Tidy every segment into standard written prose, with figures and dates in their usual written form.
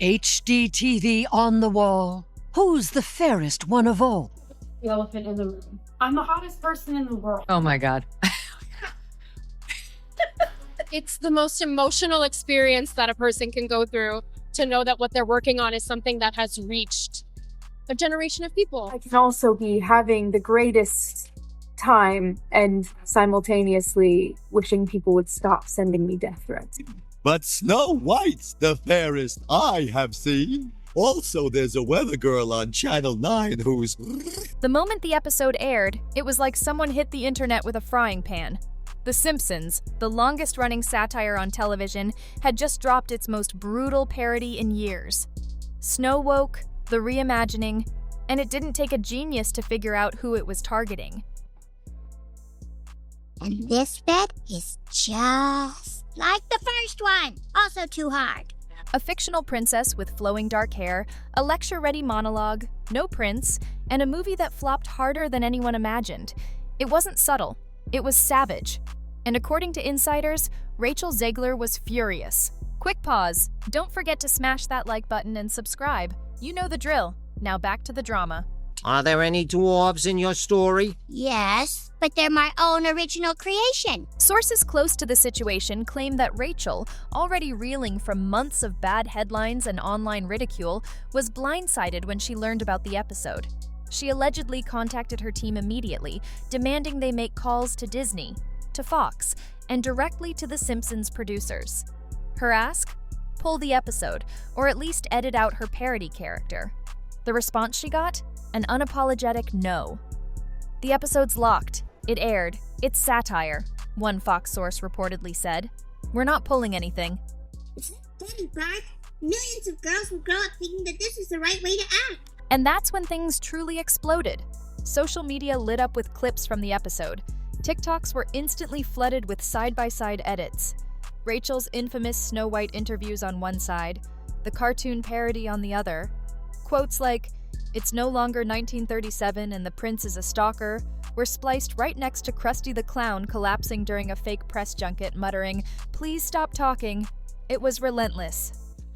HDTV on the wall. Who's the fairest one of all? The elephant in the room. I'm the hottest person in the world. Oh my God. It's the most emotional experience that a person can go through to know that what they're working on is something that has reached a generation of people. I can also be having the greatest time and simultaneously wishing people would stop sending me death threats. But Snow White's the fairest I have seen. Also, there's a weather girl on Channel 9 who's... The moment the episode aired, it was like someone hit the internet with a frying pan. The Simpsons, the longest-running satire on television, had just dropped its most brutal parody in years. Snow woke, the reimagining, and it didn't take a genius to figure out who it was targeting. And this bed is just like the first one, also too hard. A fictional princess with flowing dark hair, a lecture-ready monologue, no prince, and a movie that flopped harder than anyone imagined. It wasn't subtle, it was savage. And according to insiders, Rachel Zegler was furious. Quick pause. Don't forget to smash that like button and subscribe. You know the drill. Now back to the drama. Are there any dwarves in your story? Yes, but they're my own original creation. Sources close to the situation claim that Rachel, already reeling from months of bad headlines and online ridicule, was blindsided when she learned about the episode. She allegedly contacted her team immediately, demanding they make calls to Disney, to Fox, and directly to the Simpsons producers. Her ask? Pull the episode, or at least edit out her parody character. The response she got? An unapologetic no. The episode's locked. It aired. It's satire, one Fox source reportedly said. We're not pulling anything. It's not funny, Bart. Millions of girls will grow up thinking that this is the right way to act. And that's when things truly exploded. Social media lit up with clips from the episode. TikToks were instantly flooded with side-by-side edits. Rachel's infamous Snow White interviews on one side, the cartoon parody on the other. Quotes like, "It's no longer 1937 and the prince is a stalker," were spliced right next to Krusty the Clown collapsing during a fake press junket, muttering, "Please stop talking." It was relentless.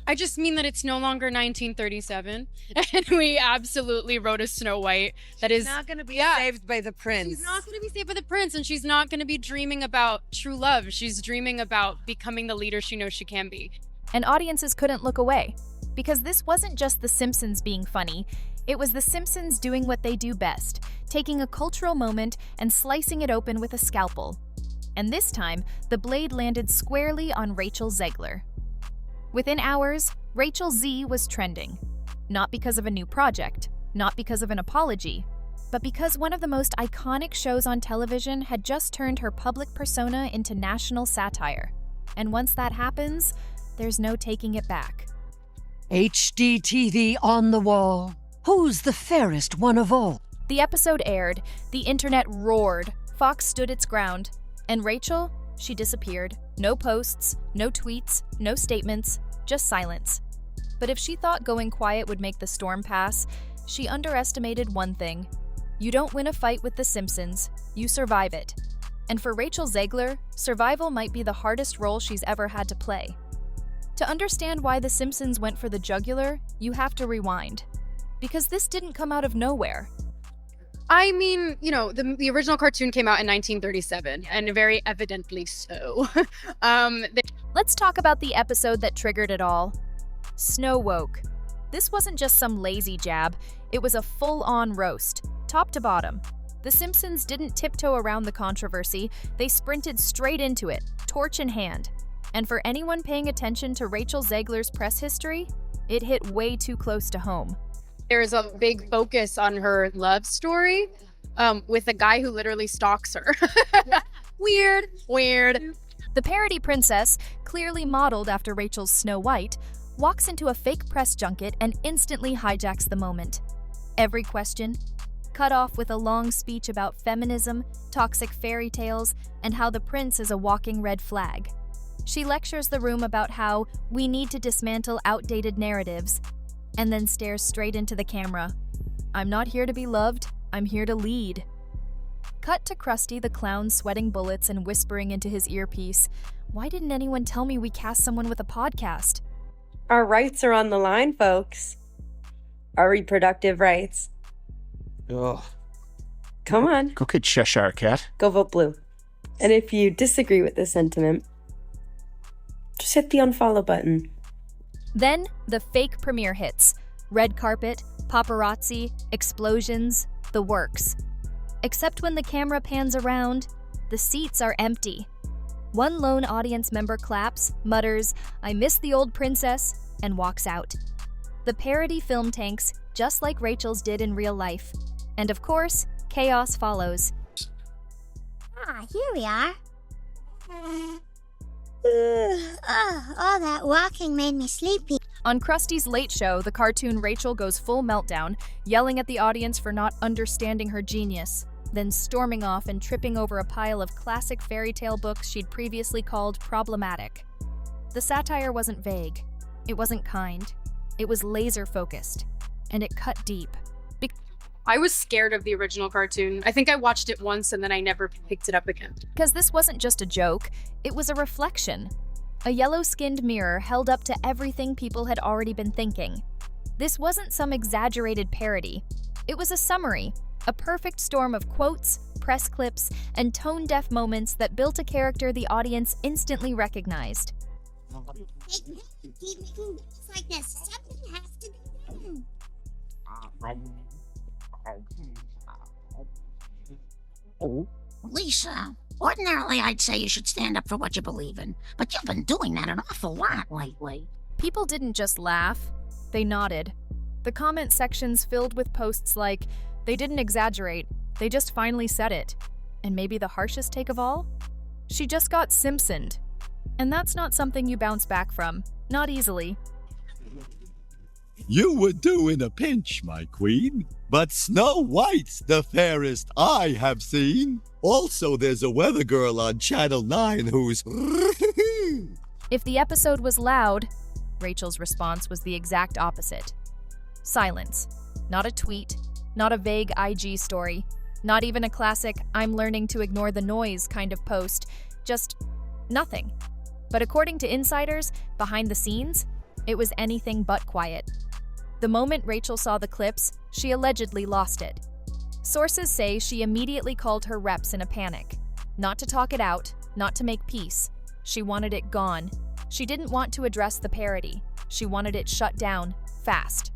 I just mean that it's no longer 1937, and we absolutely wrote a Snow White that is Not going to be saved by the prince. She's not going to be saved by the prince, and she's not going to be dreaming about true love. She's dreaming about becoming the leader she knows she can be. And audiences couldn't look away. Because this wasn't just The Simpsons being funny, it was The Simpsons doing what they do best, taking a cultural moment and slicing it open with a scalpel. And this time, the blade landed squarely on Rachel Zegler. Within hours, Rachel Z was trending. Not because of a new project, not because of an apology, but because one of the most iconic shows on television had just turned her public persona into national satire. And once that happens, there's no taking it back. HDTV on the wall. Who's the fairest one of all? The episode aired, the internet roared, Fox stood its ground, and Rachel, she disappeared. No posts, no tweets, no statements, just silence. But if she thought going quiet would make the storm pass, she underestimated one thing. You don't win a fight with The Simpsons, you survive it. And for Rachel Zegler, survival might be the hardest role she's ever had to play. To understand why The Simpsons went for the jugular, you have to rewind. Because this didn't come out of nowhere. I mean, you know, the original cartoon came out in 1937, and very evidently so. Let's talk about the episode that triggered it all. Snow woke. This wasn't just some lazy jab, it was a full-on roast, top to bottom. The Simpsons didn't tiptoe around the controversy, they sprinted straight into it, torch in hand. And for anyone paying attention to Rachel Zegler's press history, it hit way too close to home. There's a big focus on her love story with a guy who literally stalks her. Weird. The parody princess, clearly modeled after Rachel's Snow White, walks into a fake press junket and instantly hijacks the moment. Every question, cut off with a long speech about feminism, toxic fairy tales, and how the prince is a walking red flag. She lectures the room about how we need to dismantle outdated narratives, and then stares straight into the camera. I'm not here to be loved, I'm here to lead. Cut to Krusty the Clown sweating bullets and whispering into his earpiece, "Why didn't anyone tell me we cast someone with a podcast?" Our rights are on the line, folks. Our reproductive rights. Ugh. Come on, Go get Cheshire Cat. go vote blue. And if you disagree with this sentiment, just hit the unfollow button. Then, the fake premiere hits. Red carpet, paparazzi, explosions, the works. Except when the camera pans around, the seats are empty. One lone audience member claps, mutters, "I miss the old princess," and walks out. The parody film tanks, just like Rachel's did in real life. And of course, chaos follows. Ah, here we are. All that walking made me sleepy. On Krusty's Late Show, the cartoon Rachel goes full meltdown, yelling at the audience for not understanding her genius, then storming off and tripping over a pile of classic fairy tale books she'd previously called problematic. The satire wasn't vague. It wasn't kind. It was laser-focused. And it cut deep. I was scared of the original cartoon. I think I watched it once and then I never picked it up again. Because this wasn't just a joke, it was a reflection. A yellow-skinned mirror held up to everything people had already been thinking. This wasn't some exaggerated parody. It was a summary, a perfect storm of quotes, press clips, and tone-deaf moments that built a character the audience instantly recognized. Keep making videos like this. Something has to be done. Lisa, ordinarily I'd say you should stand up for what you believe in, but you've been doing that an awful lot lately. People didn't just laugh, they nodded. The comment sections filled with posts like, "They didn't exaggerate, they just finally said it." And maybe the harshest take of all? "She just got Simpsoned." And that's not something you bounce back from, not easily. You would do in a pinch, my queen. But Snow White's the fairest I have seen. Also, there's a weather girl on Channel 9 who's... If the episode was loud, Rachel's response was the exact opposite. Silence. Not a tweet, not a vague IG story, not even a classic "I'm learning to ignore the noise" kind of post, just nothing. But according to insiders, behind the scenes, it was anything but quiet. The moment Rachel saw the clips, she allegedly lost it. Sources say she immediately called her reps in a panic. Not to talk it out, not to make peace. She wanted it gone. She didn't want to address the parody. She wanted it shut down, fast.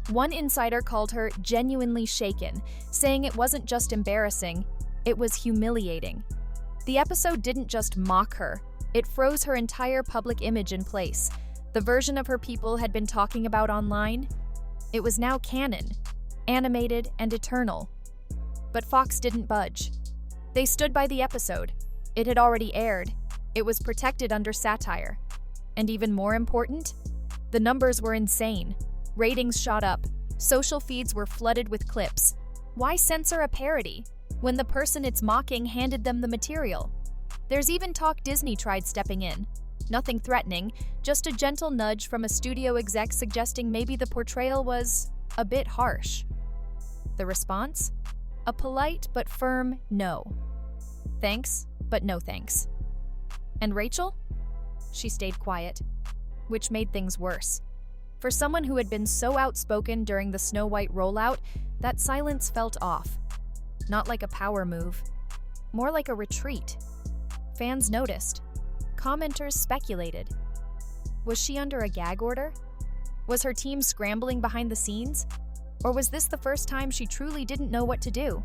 One insider called her genuinely shaken, saying it wasn't just embarrassing, it was humiliating. The episode didn't just mock her, it froze her entire public image in place. The version of her people had been talking about online, it was now canon, animated and eternal. But Fox didn't budge. They stood by the episode. It had already aired. It was protected under satire. And even more important, the numbers were insane. Ratings shot up. Social feeds were flooded with clips. Why censor a parody when the person it's mocking handed them the material? There's even talk Disney tried stepping in. Nothing threatening, just a gentle nudge from a studio exec suggesting maybe the portrayal was a bit harsh. The response? A polite but firm no. Thanks, but no thanks. And Rachel? She stayed quiet, which made things worse. For someone who had been so outspoken during the Snow White rollout, that silence felt off. Not like a power move, more like a retreat. Fans noticed. Commenters speculated. Was she under a gag order? Was her team scrambling behind the scenes? Or was this the first time she truly didn't know what to do?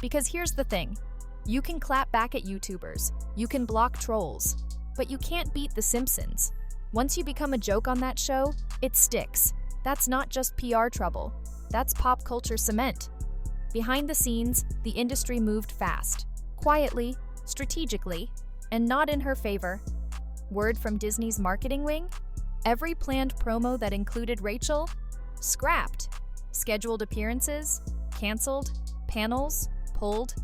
Because here's the thing. You can clap back at YouTubers. You can block trolls. But you can't beat The Simpsons. Once you become a joke on that show, it sticks. That's not just PR trouble. That's pop culture cement. Behind the scenes, the industry moved fast. Quietly, strategically, and not in her favor. Word from Disney's marketing wing? Every planned promo that included Rachel? Scrapped. Scheduled appearances? Canceled. Panels? Pulled.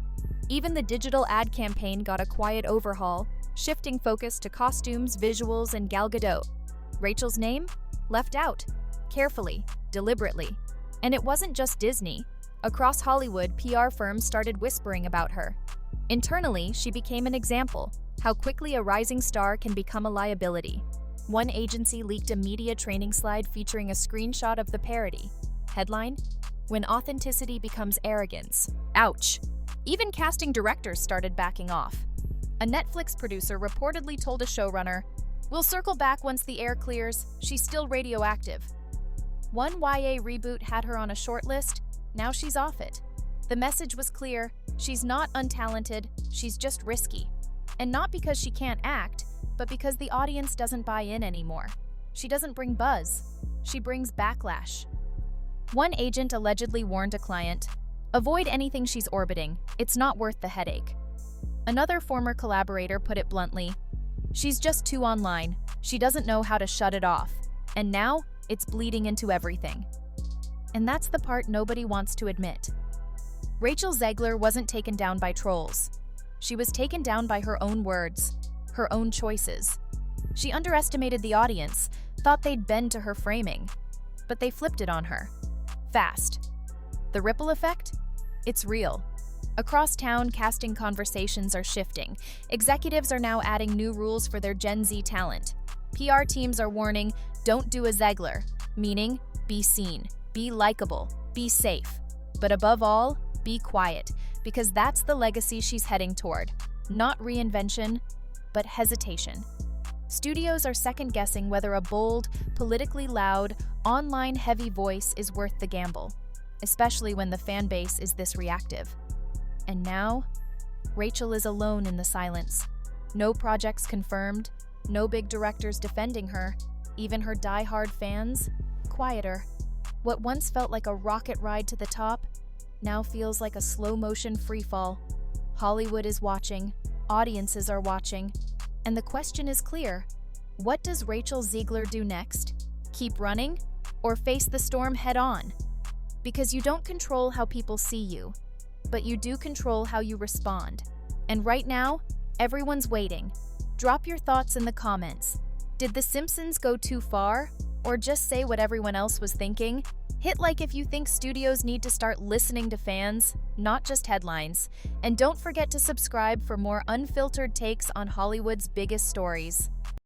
Even the digital ad campaign got a quiet overhaul, shifting focus to costumes, visuals, and Gal Gadot. Rachel's name? Left out. Carefully. Deliberately. And it wasn't just Disney. Across Hollywood, PR firms started whispering about her. Internally, she became an example, how quickly a rising star can become a liability. One agency leaked a media training slide featuring a screenshot of the parody. Headline: When authenticity becomes arrogance. Ouch! Even casting directors started backing off. A Netflix producer reportedly told a showrunner, "We'll circle back once the air clears, she's still radioactive." One YA reboot had her on a short list, now she's off it. The message was clear: she's not untalented, she's just risky. And not because she can't act, but because the audience doesn't buy in anymore. She doesn't bring buzz, she brings backlash. One agent allegedly warned a client, "Avoid anything she's orbiting, it's not worth the headache." Another former collaborator put it bluntly, "She's just too online, she doesn't know how to shut it off, and now it's bleeding into everything." And that's the part nobody wants to admit. Rachel Zegler wasn't taken down by trolls. She was taken down by her own words, her own choices. She underestimated the audience, thought they'd bend to her framing, but they flipped it on her. Fast. The ripple effect? It's real. Across town, casting conversations are shifting. Executives are now adding new rules for their Gen Z talent. PR teams are warning, "Don't do a Zegler," meaning be seen, be likable, be safe. But above all, be quiet, because that's the legacy she's heading toward. Not reinvention, but hesitation. Studios are second-guessing whether a bold, politically loud, online-heavy voice is worth the gamble, especially when the fan base is this reactive. And now, Rachel is alone in the silence. No projects confirmed, no big directors defending her, even her die-hard fans, quieter. What once felt like a rocket ride to the top now feels like a slow-motion freefall. Hollywood is watching, audiences are watching, and the question is clear. What does Rachel Zegler do next? Keep running, or face the storm head-on? Because you don't control how people see you, but you do control how you respond. And right now, everyone's waiting. Drop your thoughts in the comments. Did The Simpsons go too far? Or just say what everyone else was thinking? Hit like if you think studios need to start listening to fans, not just headlines. And don't forget to subscribe for more unfiltered takes on Hollywood's biggest stories.